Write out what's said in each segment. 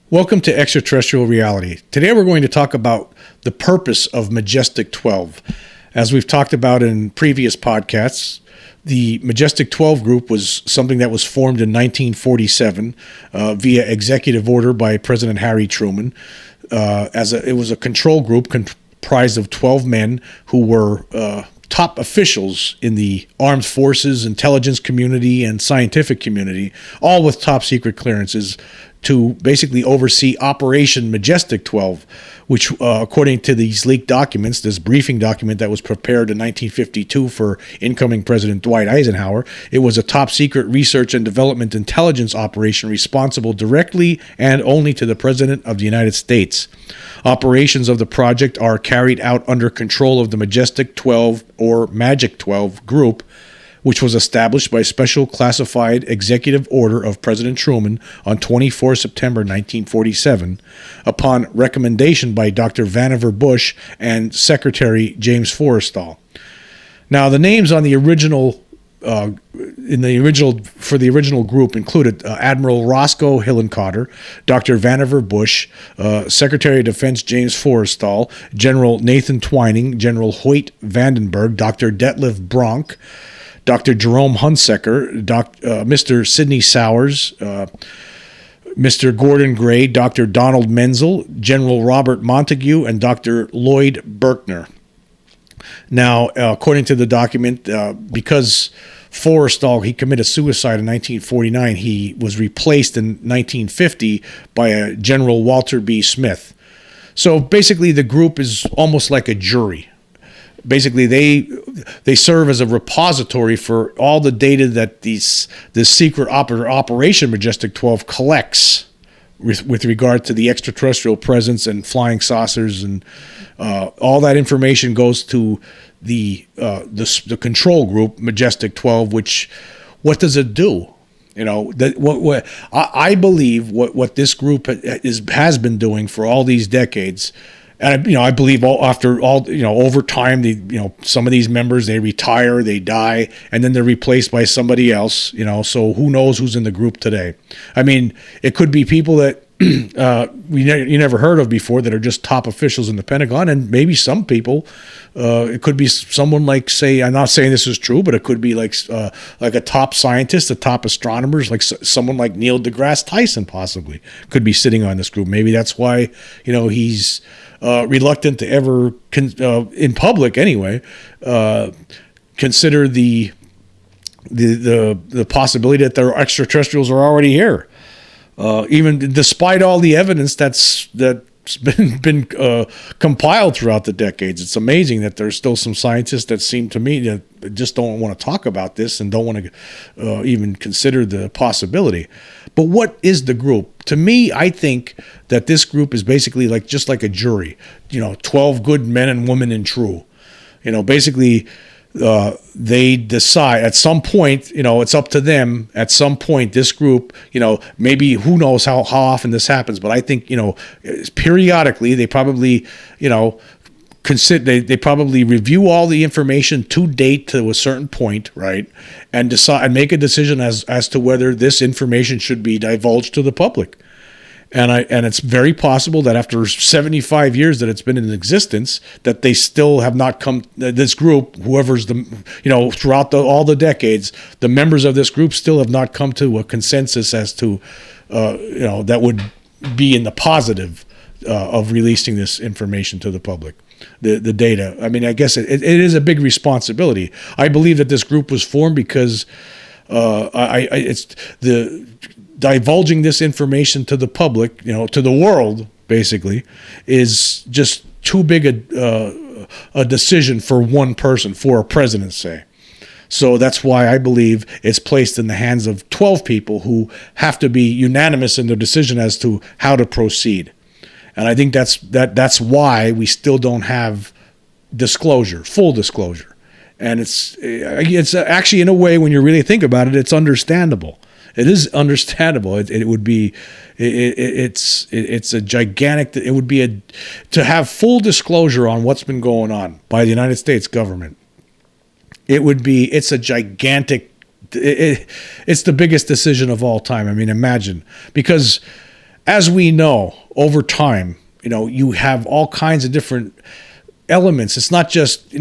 Welcome to Extraterrestrial Reality. Today we're going to talk about the purpose of Majestic-12. As we've talked about in previous podcasts, the Majestic-12 Group was something that was formed in 1947 via executive order by President Harry Truman. It was a control group comprised of 12 men who were top officials in the armed forces, intelligence community, and scientific community, all with top secret clearances, to basically oversee Operation Majestic-12, which, according to these leaked documents, this briefing document that was prepared in 1952 for incoming President Dwight Eisenhower, it was a top secret research and development intelligence operation responsible directly and only to the President of the United States. Operations of the project are carried out under control of the Majestic-12 or Magic-12 Group, which was established by special classified executive order of President Truman on 24 September 1947, upon recommendation by Dr. Vannevar Bush and Secretary James Forrestal. Now, the names on the original for the original group included Admiral Roscoe Hillenkotter, Dr. Vannevar Bush, Secretary of Defense James Forrestal, General Nathan Twining, General Hoyt Vandenberg, Dr. Detlef Bronk, Dr. Jerome Hunsaker, Mr. Sidney Sowers, Mr. Gordon Gray, Dr. Donald Menzel, General Robert Montague, and Dr. Lloyd Berkner. Now, according to the document, because Forrestal, he committed suicide in 1949, he was replaced in 1950 by a General Walter B. Smith. So basically, the group is almost like a jury. Basically, they serve as a repository for all the data that this secret Operation Majestic-12 collects with regard to the extraterrestrial presence and flying saucers, and all that information goes to the control group Majestic-12. Which, what does it do? You know, I believe what this group has been doing for all these decades. And I believe over time, some of these members, they retire, they die, and then they're replaced by somebody else. So who knows who's in the group today? I mean, it could be people that you never heard of before that are just top officials in the Pentagon, and maybe some people. It could be someone like, say, I'm not saying this is true, but it could be like a top scientist, a top astronomers, like someone like Neil deGrasse Tyson possibly could be sitting on this group. Maybe that's why he's reluctant to ever, in public anyway, consider the possibility that there are extraterrestrials are already here. Even despite all the evidence that's been compiled throughout the decades, it's amazing that there's still some scientists that seem to me that just don't want to talk about this and don't want to even consider the possibility. But what is the group? To me, I think that this group is basically just like a jury. 12 good men and women and true. Basically. They decide at some point, it's up to them. At some point, this group, maybe who knows how often this happens, but I think, periodically they probably, they probably review all the information to date to a certain point, right, and decide and make a decision as to whether this information should be divulged to the public. And it's very possible that after 75 years that it's been in existence, that they still have not come. This group, whoever's throughout all the decades, the members of this group still have not come to a consensus as to, that would be in the positive of releasing this information to the public, the data. I mean, I guess it is a big responsibility. I believe that this group was formed because divulging this information to the public, to the world, basically, is just too big a decision for one person, for a president, say. So that's why I believe it's placed in the hands of 12 people who have to be unanimous in their decision as to how to proceed. And I think that's why we still don't have disclosure, full disclosure. And it's actually, in a way, when you really think about it, it's understandable. It is understandable. It would be, it's a gigantic. It would be to have full disclosure on what's been going on by the United States government. It's a gigantic. It's the biggest decision of all time. I mean, imagine, because as we know, over time, you have all kinds of different elements. It's not just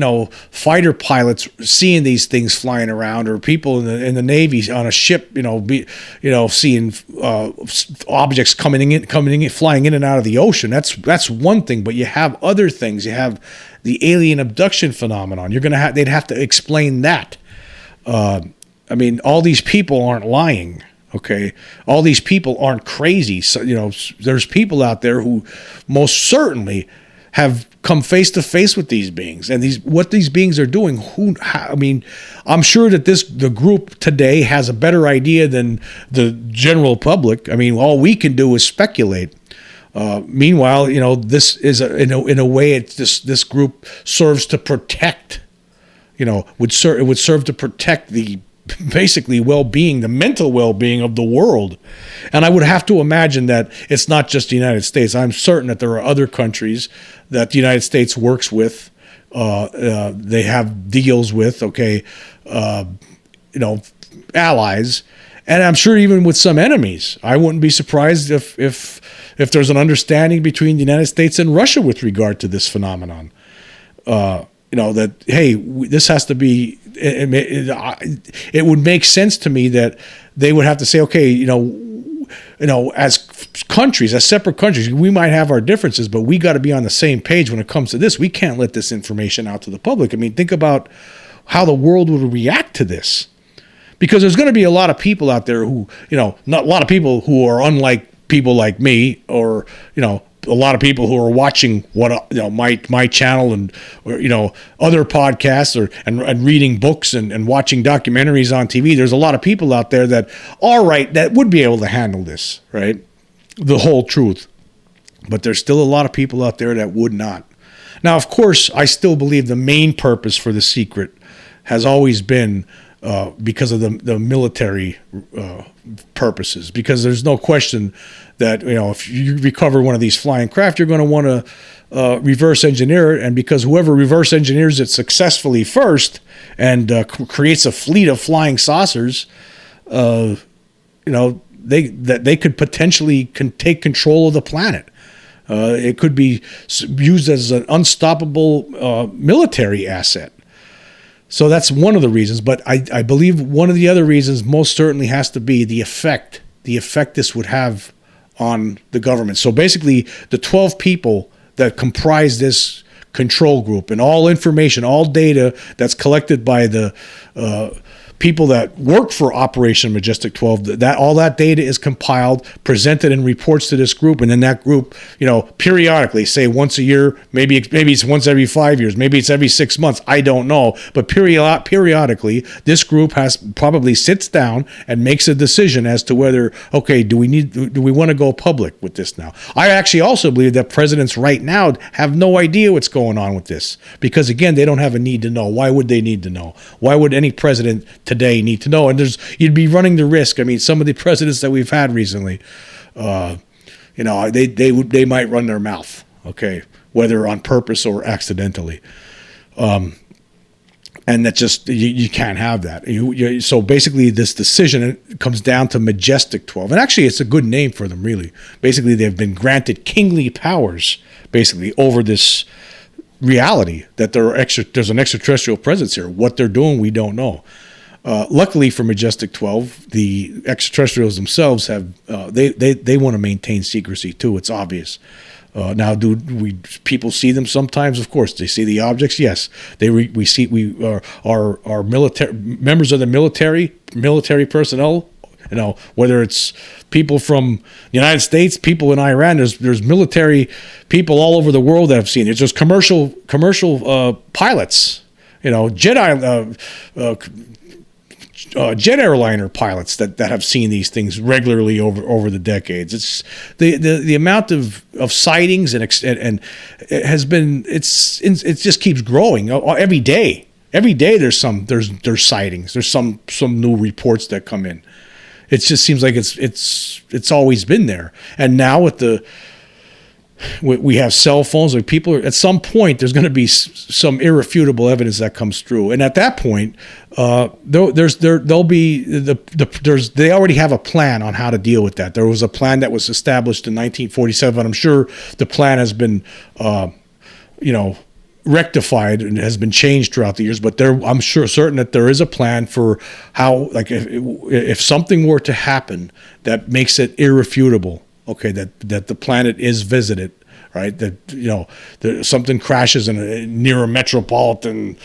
fighter pilots seeing these things flying around, or people in the Navy on a ship seeing objects coming in, flying in and out of the ocean. That's one thing. But you have other things. You have the alien abduction phenomenon. They'd have to explain that. All these people aren't lying. Okay, all these people aren't crazy. So there's people out there who most certainly have come face to face with these beings, and what these beings are doing. I'm sure that the group today has a better idea than the general public. All we can do is speculate. Meanwhile, this is in a way, this group serves to protect. It would serve to protect the basically well-being, the mental well-being of the world. And I would have to imagine that it's not just the United States. I'm certain that there are other countries that the United States works with. They have deals with, allies. And I'm sure even with some enemies. I wouldn't be surprised if there's an understanding between the United States and Russia with regard to this phenomenon. That, hey, this has to be, it would make sense to me that they would have to say, okay, as countries, as separate countries, we might have our differences, but we got to be on the same page when it comes to this. We can't let this information out to the public. Think about how the world would react to this, because there's going to be a lot of people out there who, not a lot of people who are unlike people like me, or, a lot of people who are watching my channel and other podcasts and reading books and watching documentaries on TV. There's a lot of people out there that would be able to handle this, right? The whole truth. But there's still a lot of people out there that would not. Now, of course, I still believe the main purpose for the secret has always been because of the military purposes, because there's no question that if you recover one of these flying craft, you're going to want to reverse engineer it, and because whoever reverse engineers it successfully first and creates a fleet of flying saucers, they could potentially take control of the planet. It could be used as an unstoppable military asset. So that's one of the reasons, but I believe one of the other reasons most certainly has to be the effect this would have on the government. So basically, the 12 people that comprise this control group, and all information, all data that's collected by the people that work for Operation Majestic-12, that all that data is compiled, presented in reports to this group, and then that group, periodically, say once a year, maybe it's once every 5 years, maybe it's every 6 months, I don't know, but periodically, this group probably sits down and makes a decision as to whether, okay, do we want to go public with this now? I actually also believe that presidents right now have no idea what's going on with this, because again, they don't have a need to know. Why would they need to know? Why would any president today need to know? And you'd be running the risk. Some of the presidents that we've had recently, they might run their mouth, okay, whether on purpose or accidentally. And that just, you can't have that. So basically this decision comes down to Majestic-12. And actually it's a good name for them, really. Basically they've been granted kingly powers, basically, over this reality that there's an extraterrestrial presence here. What they're doing, we don't know. Luckily for Majestic-12, the extraterrestrials themselves have they want to maintain secrecy too. It's obvious. Now, do people see them sometimes? Of course, they see the objects. Yes, we are military members of the military personnel. Whether it's people from the United States, people in Iran. There's military people all over the world that have seen it. There's commercial pilots. Jet airliner pilots that have seen these things regularly over the decades. It's the amount of sightings and it has been it just keeps growing every day. Every day there's sightings. There's some new reports that come in. It just seems like it's always been there. And now with the we have cell phones. Like people at some point, there's going to be some irrefutable evidence that comes through, and at that point, there'll be they already have a plan on how to deal with that. There was a plan that was established in 1947. I'm sure the plan has been, rectified and has been changed throughout the years. But I'm certain that there is a plan for how, like, if something were to happen that makes it irrefutable. Okay, that the planet is visited, right? That something crashes near a metropolitan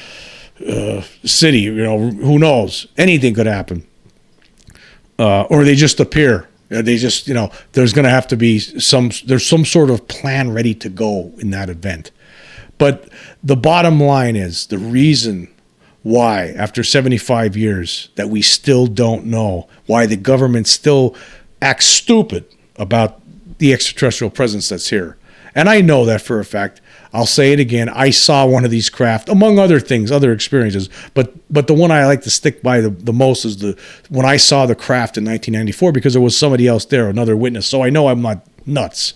city. Who knows? Anything could happen, or they just appear. They just, there's going to have to be some sort of plan ready to go in that event. But the bottom line is the reason why, after 75 years, that we still don't know why the government still acts stupid about the extraterrestrial presence that's here. And I know that for a fact. I'll say it again. I saw one of these craft, among other things, other experiences. But the one I like to stick by the most is when I saw the craft in 1994, because there was somebody else there, another witness. So I know I'm not nuts,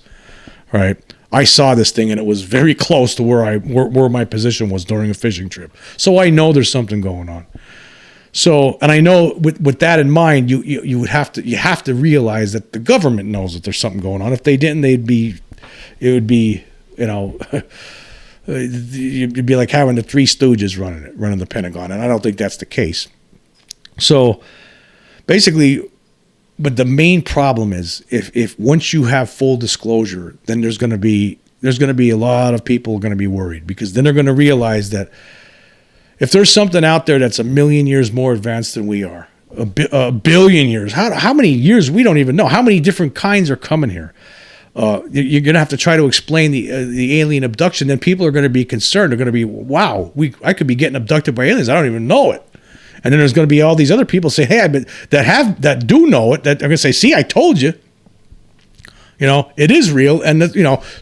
right? I saw this thing, and it was very close to where my position was during a fishing trip. So I know there's something going on. So, and I know with that in mind, you have to realize that the government knows that there's something going on. If they didn't, it'd be it'd be like having the Three Stooges running the Pentagon, and I don't think that's the case. So, basically, but the main problem is if once you have full disclosure, then there's going to be a lot of people going to be worried, because then they're going to realize that if there's something out there that's 1,000,000 years more advanced than we are, a billion years, how many years, we don't even know. How many different kinds are coming here? You're going to have to try to explain the alien abduction. Then people are going to be concerned. They're going to be, wow, I could be getting abducted by aliens. I don't even know it. And then there's going to be all these other people say, hey, that do know it, that are going to say, see, I told you. It is real. And,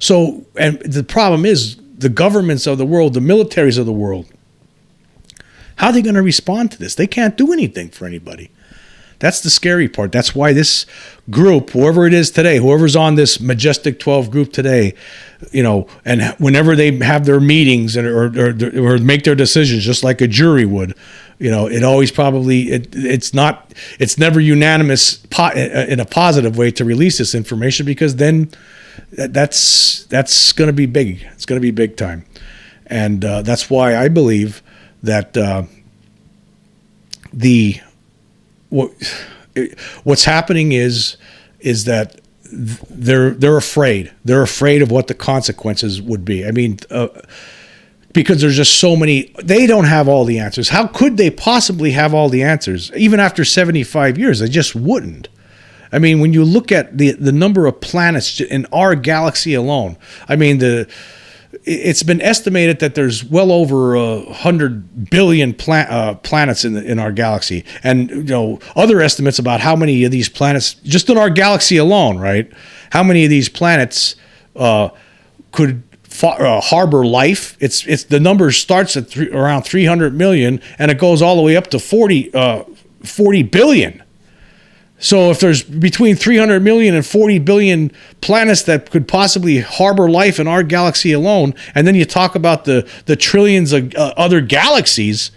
so, and the problem is the governments of the world, the militaries of the world, how are they going to respond to this? They can't do anything for anybody. That's the scary part. That's why this group, whoever it is today, whoever's on this Majestic-12 group today, and whenever they have their meetings or make their decisions, just like a jury would, it always it's never unanimous in a positive way to release this information, because then that's going to be big. It's going to be big time. And that's why I believe that what's happening is that they're afraid. They're afraid of what the consequences would be. I mean, because there's just so many. They don't have all the answers. How could they possibly have all the answers? Even after 75 years, they just wouldn't. I mean, when you look at the number of planets in our galaxy alone, I mean, it's been estimated that there's well over 100 billion planets in our galaxy, and other estimates about how many of these planets just in our galaxy alone, right? How many of these planets could harbor life? It's the number starts at around 300 million, and it goes all the way up to 40 billion. So if there's between 300 million and 40 billion planets that could possibly harbor life in our galaxy alone, and then you talk about the trillions of other galaxies,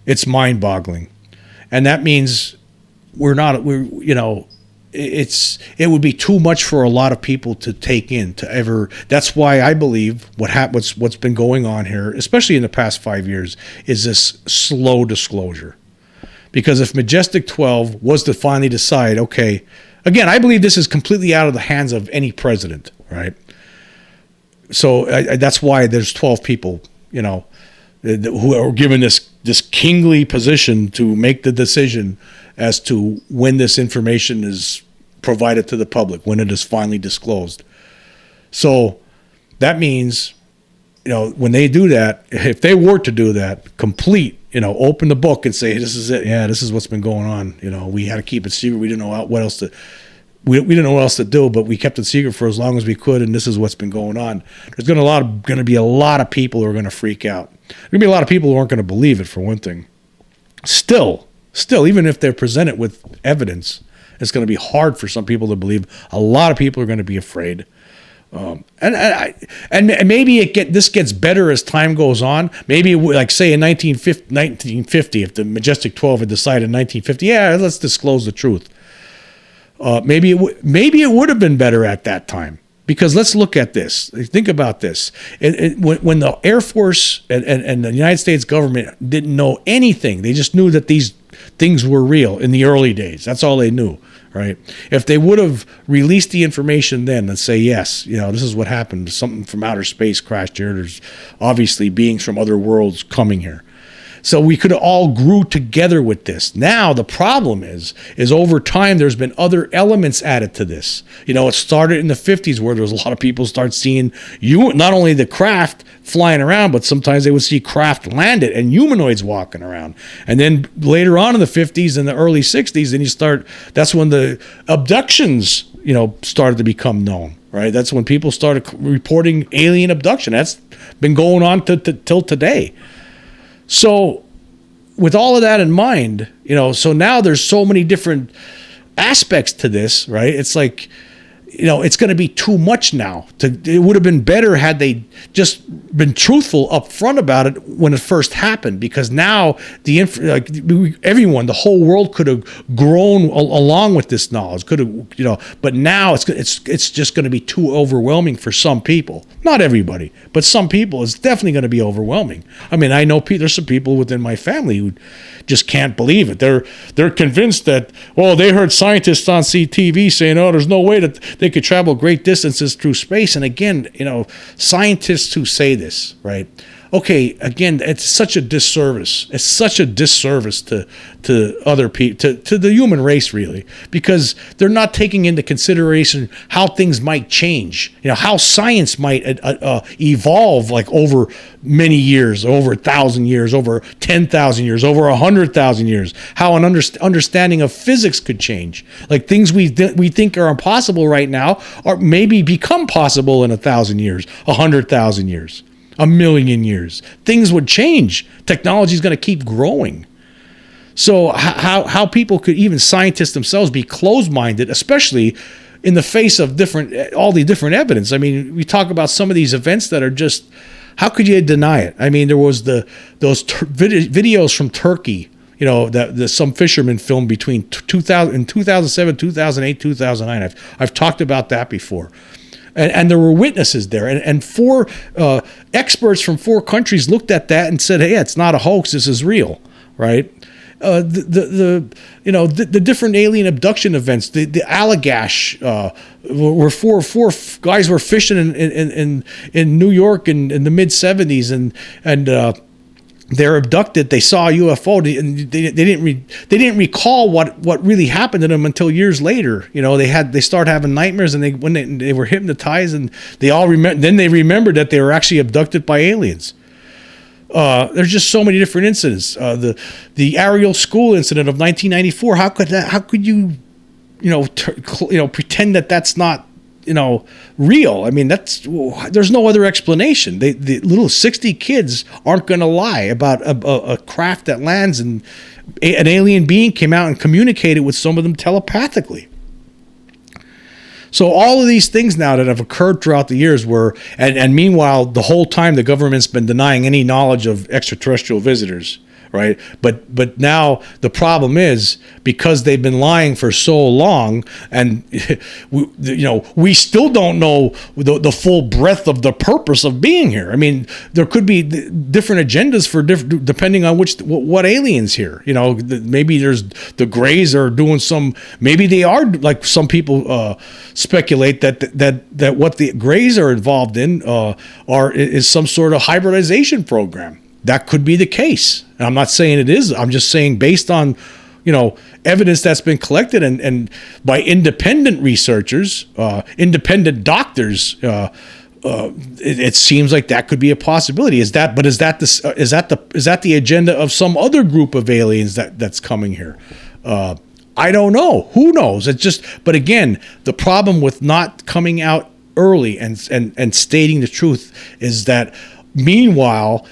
it's mind-boggling. And that means it would be too much for a lot of people to take in to ever. That's why I believe what's been going on here, especially in the past 5 years, is this slow disclosure. Because if Majestic-12 was to finally decide, okay, again, I believe this is completely out of the hands of any president, right? So that's why there's 12 people, who are given this kingly position to make the decision as to when this information is provided to the public, when it is finally disclosed. So that means, when they do that, if they were to do that, complete, open the book and say, this is it. Yeah, this is what's been going on. We had to keep it secret. We didn't know what else to. We didn't know what else to do, but we kept it secret for as long as we could, and this is what's been going on. There's going to be a lot of people who are going to freak out. There's going to be a lot of people who aren't going to believe it, for one thing. Still, even if they're presented with evidence, it's going to be hard for some people to believe. A lot of people are going to be afraid. And maybe this gets better as time goes on. Maybe like say in 1950, if the Majestic-12 had decided in 1950, yeah, let's disclose the truth. Maybe it would have been better at that time. Because let's look at this. Think about this. When the Air Force and the United States government didn't know anything, they just knew that these things were real in the early days. That's all they knew, right? If they would have released the information then and say, yes, this is what happened. Something from outer space crashed here. There's obviously beings from other worlds coming here. So we could have all grew together with this. Now the problem is over time there's been other elements added to this. It started in the 50s where there was a lot of people start seeing not only the craft flying around, but sometimes they would see craft landed and humanoids walking around. And then later on in the 50s and the early 60s, that's when the abductions, started to become known, right? That's when people started reporting alien abduction. That's been going on till today. So with all of that in mind, so now there's so many different aspects to this, right? It's like, it's going to be too much now. It would have been better had they just been truthful up front about it when it first happened, because now everyone, the whole world could have grown along with this knowledge. Could have, but now it's just going to be too overwhelming for some people. Not everybody, but some people. It's definitely going to be overwhelming. I mean, I know there's some people within my family who just can't believe it. They're convinced that, they heard scientists on CTV saying, there's no way that they could travel great distances through space. And again, scientists who say this, right? Okay, again, it's such a disservice. It's such a disservice to other people, to the human race, really, because they're not taking into consideration how things might change. How science might evolve, like over many years, over 1,000 years, over 10,000 years, over 100,000 years. How an understanding of physics could change. Like things we think are impossible right now are maybe become possible in 1,000 years, 100,000 years. 1,000,000 years. Things would change. Technology is going to keep growing. So how people could, even scientists themselves, be closed-minded, especially in the face of all the different evidence. I mean, we talk about some of these events that are just, how could you deny it? I mean, there was those videos from Turkey, that some fishermen filmed between 2007, 2008, 2009. I've talked about that before. And there were witnesses there, and four experts from 4 countries looked at that and said, "Hey, it's not a hoax. This is real." Right? The different alien abduction events, the Allagash, where four guys were fishing in New York in the mid 70s, and they're abducted. They saw a UFO, and they didn't recall what really happened to them until years later. They started having nightmares, and when they were hypnotized, and they all remembered that they were actually abducted by aliens. There's just so many different incidents. The Ariel School incident of 1994. How could you pretend that that's not real? I mean, there's no other explanation. The little 60 kids aren't going to lie about a craft that lands, and an alien being came out and communicated with some of them telepathically. So all of these things now that have occurred throughout the years and meanwhile, the whole time the government's been denying any knowledge of extraterrestrial visitors. Right. But now the problem is, because they've been lying for so long, and we still don't know the full breadth of the purpose of being here. I mean, there could be different agendas for depending on what aliens here. Maybe there's the Greys are doing maybe they are, like some people speculate that what the Greys are involved in is some sort of hybridization program. That could be the case. And I'm not saying it is. I'm just saying, based on, evidence that's been collected and by independent researchers, independent doctors, it seems like that could be a possibility. Is that the agenda of some other group of aliens that's coming here? I don't know. Who knows? But again, the problem with not coming out early and stating the truth is that meanwhile,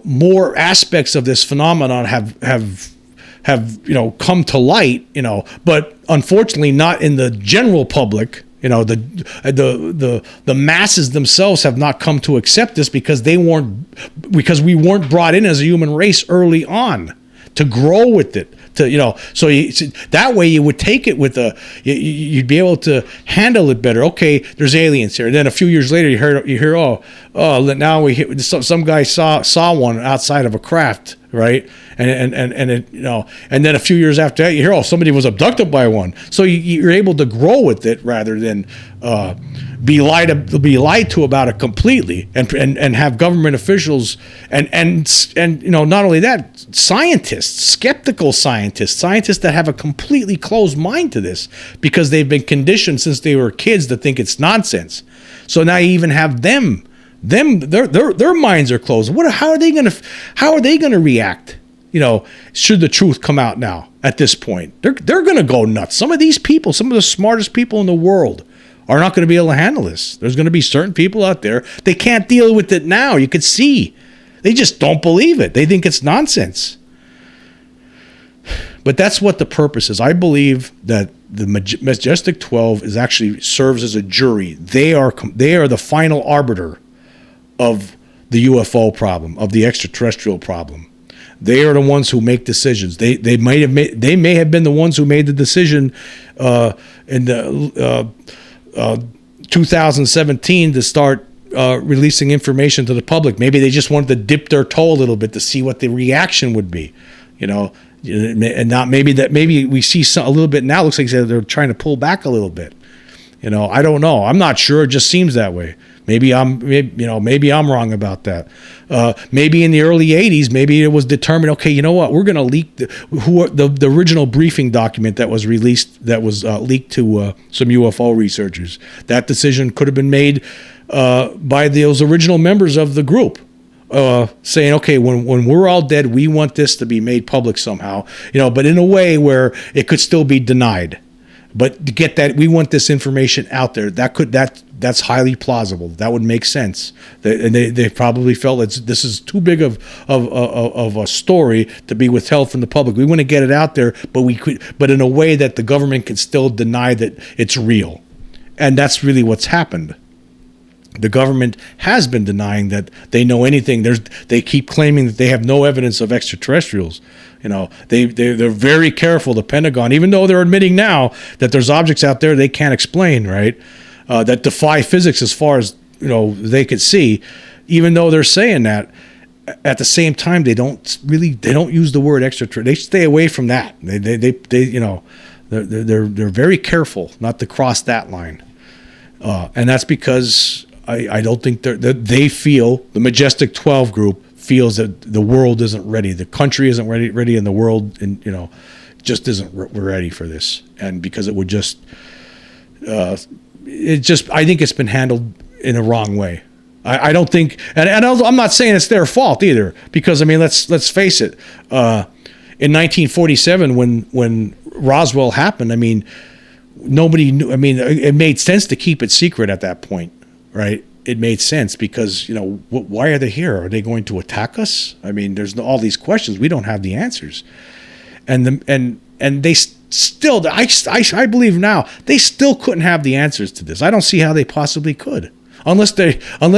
more aspects of this phenomenon have come to light, but unfortunately not in the general public, You know, the masses themselves have not come to accept this because we weren't brought in as a human race early on to grow with it. So that way you would take it with you'd be able to handle it better. Okay, there's aliens here. And then a few years later, you hear now we hear some guy saw one outside of a craft, right? And then a few years after that, you hear somebody was abducted by one. So you're able to grow with it rather than be lied to about it completely, and have government officials and not only that, skeptical scientists that have a completely closed mind to this because they've been conditioned since they were kids to think it's nonsense. So now you even have them their minds are closed. How are they going to react? Should the truth come out now at this point, they're going to go nuts. Some of these people, some of the smartest people in the world, are not going to be able to handle this. There's going to be certain people out there, they can't deal with it now. You could see. They just don't believe it. They think it's nonsense. But that's what the purpose is. I believe that the Majestic-12 is actually serves as a jury. They are the final arbiter of the UFO problem, of the extraterrestrial problem. They are the ones who make decisions. They may have been the ones who made the decision in the 2017 to start releasing information to the public. Maybe they just wanted to dip their toe a little bit to see what the reaction would be, and not maybe we see a little bit now. Looks like they're trying to pull back a little bit. I don't know. I'm not sure. It just seems that way. Maybe I'm wrong about that. Maybe in the early 80s, maybe it was determined, okay, you know what? We're going to leak the original briefing document that was released, that was leaked to some UFO researchers. That decision could have been made by those original members of the group, saying, okay, when we're all dead, we want this to be made public somehow, but in a way where it could still be denied. But to get that, we want this information out there. That's highly plausible. That would make sense. They probably felt this is too big of a story to be withheld from the public. We want to get it out there, but in a way that the government can still deny that it's real. And that's really what's happened. The government has been denying that they know anything. They keep claiming that they have no evidence of extraterrestrials. They're very careful. The Pentagon, even though they're admitting now that there's objects out there they can't explain, right? That defy physics as far as they could see. Even though they're saying that, at the same time they don't use the word extraterrestrial. They stay away from that. They're very careful not to cross that line, and that's because I don't think they feel, the Majestic-12 Group feels that the world isn't ready. The country isn't ready, and the world, just isn't ready for this. And because it would I think it's been handled in a wrong way. I don't think, and I'm not saying it's their fault either, because let's face it. In 1947, when Roswell happened, nobody knew. It made sense to keep it secret at that point. Right, it made sense because why are they here? Are they going to attack us? There's all these questions. We don't have the answers, and they still. I believe now they still couldn't have the answers to this. I don't see how they possibly could, unless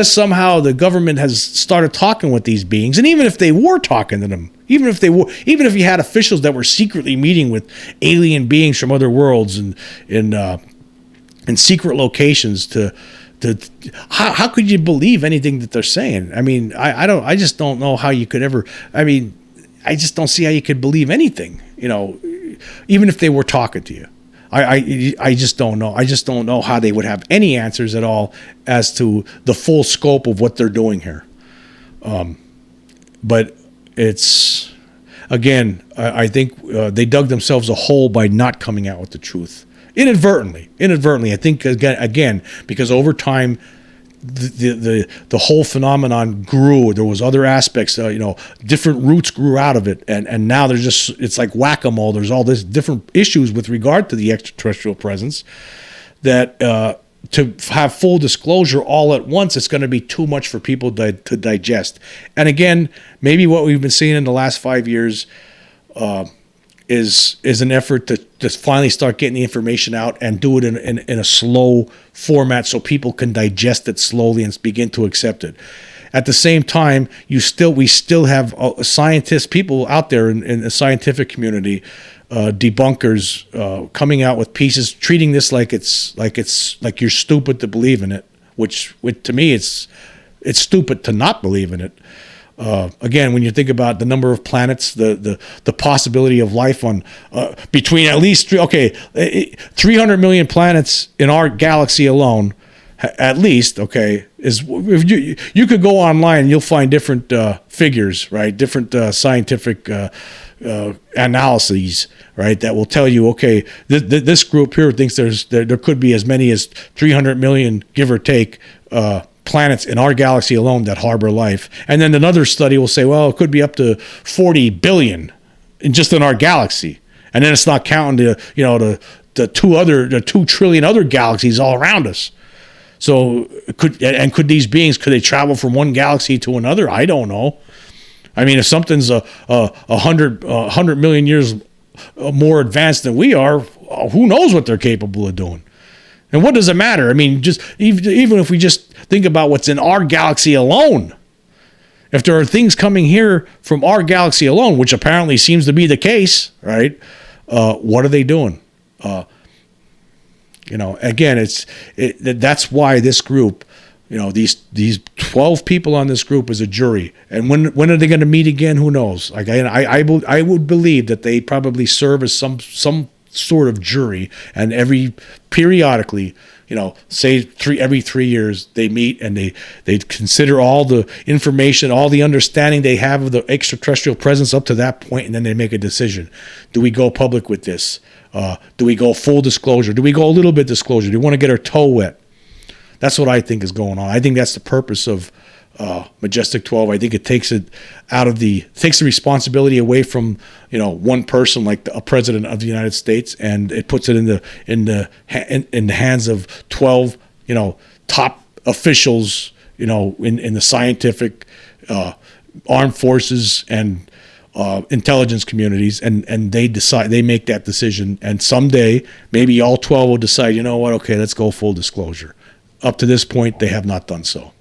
somehow the government has started talking with these beings, and even if they were talking to them, even if you had officials that were secretly meeting with alien beings from other worlds and in secret locations how could you believe anything that they're saying? I just don't know how you could ever. I just don't see how you could believe anything. Even if they were talking to you, I just don't know. I just don't know how they would have any answers at all as to the full scope of what they're doing here. But it's, again, I think they dug themselves a hole by not coming out with the truth. Inadvertently, I think again because over time, the whole phenomenon grew. There was other aspects, different roots grew out of it, and now it's like whack-a-mole. There's all this different issues with regard to the extraterrestrial presence that to have full disclosure all at once, it's going to be too much for people to digest. And again, maybe what we've been seeing in the last 5 years. is an effort to finally start getting the information out and do it in a slow format so people can digest it slowly and begin to accept it. At the same time, we still have scientists, people out there in the scientific community, debunkers, coming out with pieces, treating this like you're stupid to believe in it, which to me it's stupid to not believe in it. Again, when you think about the number of planets, the possibility of life on between at least 300 million planets in our galaxy alone, at least, is if you could go online and you'll find different figures, right? Different scientific analyses, right? That will tell you, this group here thinks there could be as many as 300 million, give or take, planets in our galaxy alone that harbor life. And then another study will say, well, it could be up to 40 billion just in our galaxy. And then it's not counting the 2 trillion other galaxies all around us. So could these beings, could they travel from one galaxy to another? I don't know. I mean, if something's 100 million years more advanced than we are, who knows what they're capable of doing? And what does it matter? I mean, just even if we just think about what's in our galaxy alone, if there are things coming here from our galaxy alone, which apparently seems to be the case, right? What are they doing? Again, that's why this group, these 12 people on this group is a jury. And when are they going to meet again? Who knows? Like I would believe that they probably serve as some sort of jury, and periodically, say every 3 years, they meet and they consider all the information, all the understanding they have of the extraterrestrial presence up to that point, and then they make a decision. Do we go public with this? Do we go full disclosure? Do we go a little bit disclosure? Do we want to get our toe wet? That's what I think is going on. I think that's the purpose of Majestic-12. I think it takes the responsibility away from one person like a president of the United States, and it puts it in the hands of 12 top officials in the scientific, armed forces and intelligence communities, and they make that decision, and someday maybe all 12 will decide, let's go full disclosure. Up to this point, they have not done so.